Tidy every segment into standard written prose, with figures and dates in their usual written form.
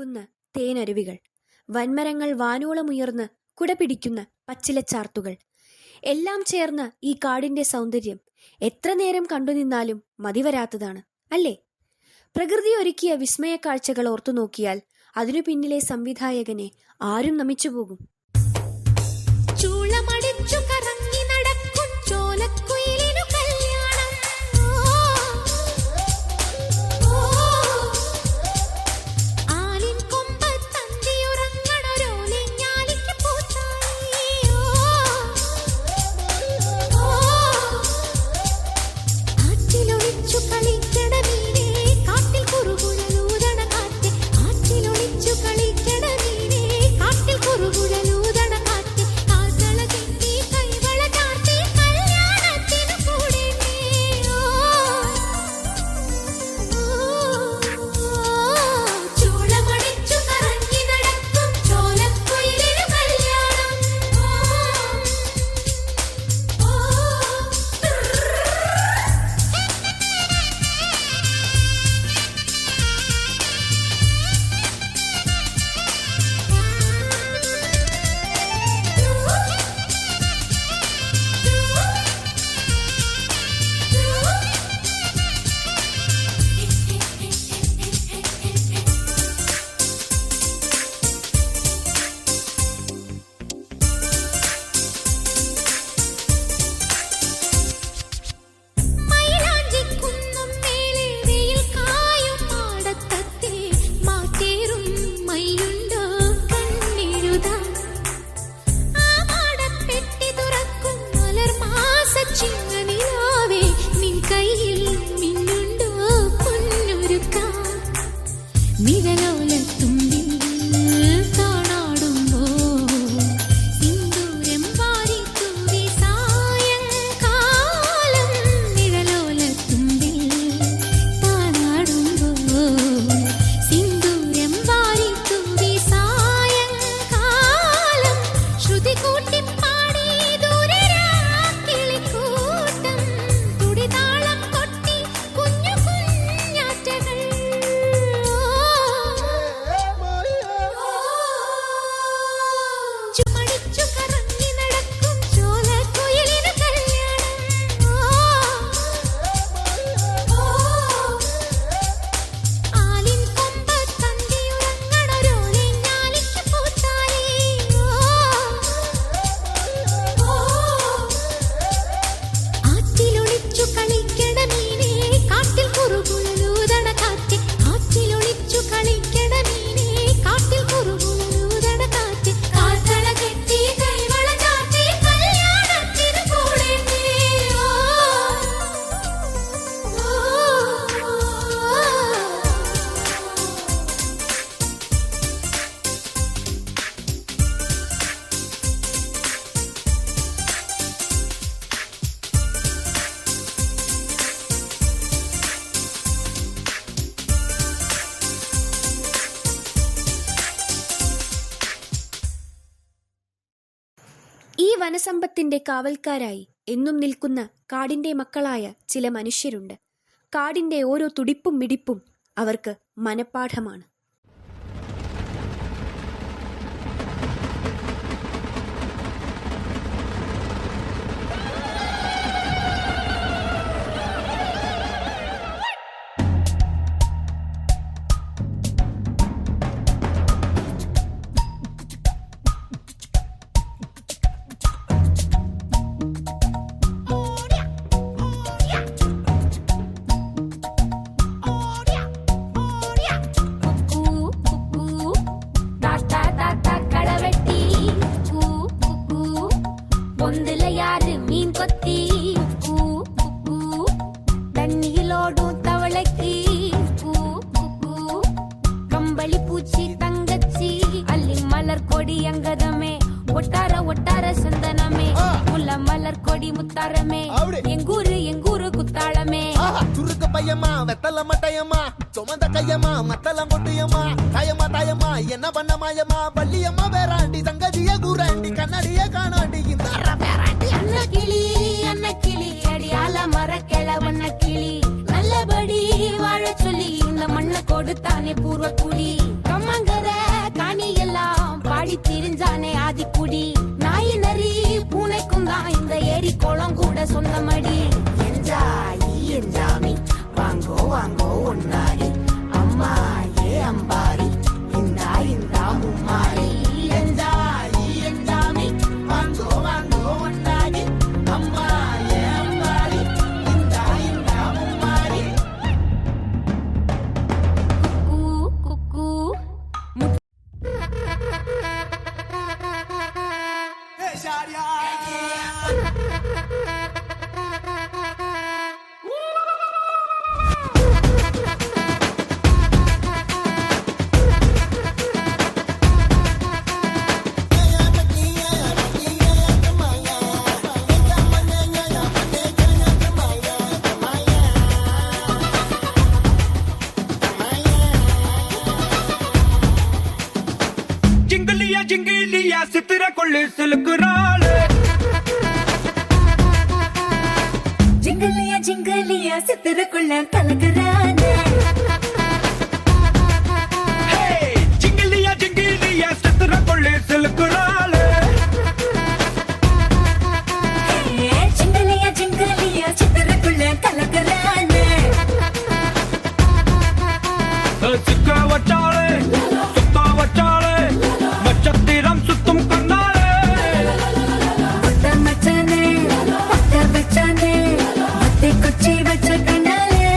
ഒഴുകുന്ന തേനരുവികൾ, വൻമരങ്ങൾ വാനോളമുയർന്ന് കുടപിടിക്കുന്ന പച്ചിലച്ചാർത്തുകൾ എല്ലാം ചേർന്ന ഈ കാടിന്റെ സൗന്ദര്യം എത്ര നേരം കണ്ടുനിന്നാലും മതിവരാത്തതാണ് അല്ലേ? പ്രകൃതി ഒരുക്കിയ വിസ്മയ കാഴ്ചകൾ ഓർത്തു നോക്കിയാൽ അതിനു പിന്നിലെ സംവിധായകനെ ആരും നമിച്ചുപോകും. ഈ വനസമ്പത്തിന്റെ കാവൽക്കാരായി എന്നും നിൽക്കുന്ന കാടിന്റെ മക്കളായ ചില മനുഷ്യരുണ്ട്. കാടിന്റെ ഓരോ തുടിപ്പും മിടിപ്പും അവർക്ക് മനഃപ്പാഠമാണ്. எங்கூரு குத்தாளமே சுருக்கு பையமா வெத்தல மட்டையம்மா சுமந்த கையம்மா மத்தலம் கொட்டியம்மா தாயம்மா என்ன பண்ண மாயம்மா பள்ளியம்மா வேறாண்டி சங்கதிய கூறாண்டி கண்ணடிய காணாண்டி இந்த அண்ண கிளி அடியால மர கிழவண்ண கிளி நல்லபடி வாழ சொல்லி இந்த மண்ணை கொடுத்தானே பூர்வ குடி கம்மங்க ஜிங்கிலியா சித்திர கொள்ளு சிலுக்குறாளே ஜிங்கலியா ஜிங்கலியா சித்திரக்குள்ள கலக்குறானே ஜிங்கிலியா ஜிங்கிலியா சித்திர கொள்ளு சிலுக்குறாளே ஜிங்கலியா ஜிங்கலியா சித்திரக்குள்ள கலக்குறானே சிக்க வச்சாளே சுத்தா வச்சாளே நட்சத்திரம் சுத்தும் கண்ணாளே முத்த மச்சானே முத்த வச்சானே முத்தை குச்சி வச்ச கண்ணாலே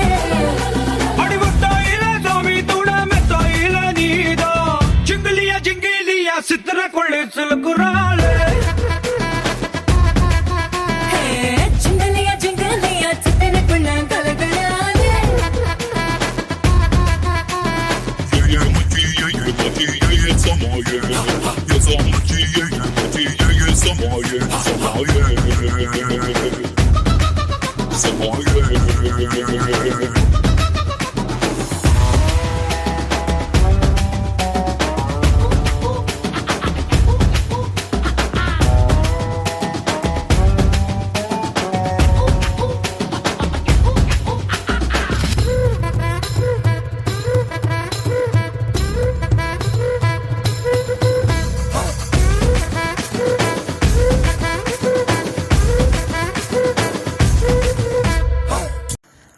அடிவட்டாயில சாமி துட மெத்தாயில நீதா ஜிங்கிலியா ஜிங்கிலியா சித்திர கொள்ளு சிலுக்குறாளே ஜிங்கலியா ஜிங்கலியா சித்திரக்குள்ள கலக்குறானே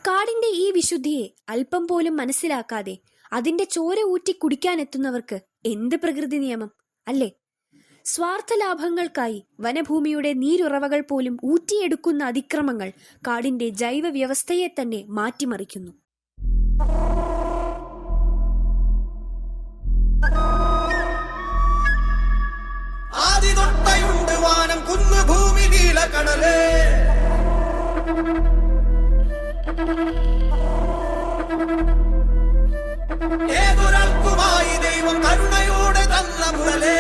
കാടിന്റെ ഈ വിശുദ്ധിയെ അല്പം പോലും മനസ്സിലാക്കാതെ അതിന്റെ ചോര ഊറ്റി കുടിക്കാനെത്തുന്നവർക്ക് എന്ത് പ്രകൃതി നിയമം അല്ലേ? സ്വാർത്ഥ ലാഭങ്ങൾക്കായി വനഭൂമിയുടെ നീരുറവകൾ പോലും ഊറ്റിയെടുക്കുന്ന അതിക്രമങ്ങൾ കാടിന്റെ ജൈവ വ്യവസ്ഥയെ തന്നെ മാറ്റിമറിക്കുന്നു. ആദി തൊട്ടയുണ്ട് വാനം കുന്നു ഭൂമി നീലക്കടലേ ഏതൊരാൾക്കുമായി ദൈവം കരുണയോടെ തന്ന മുരലേ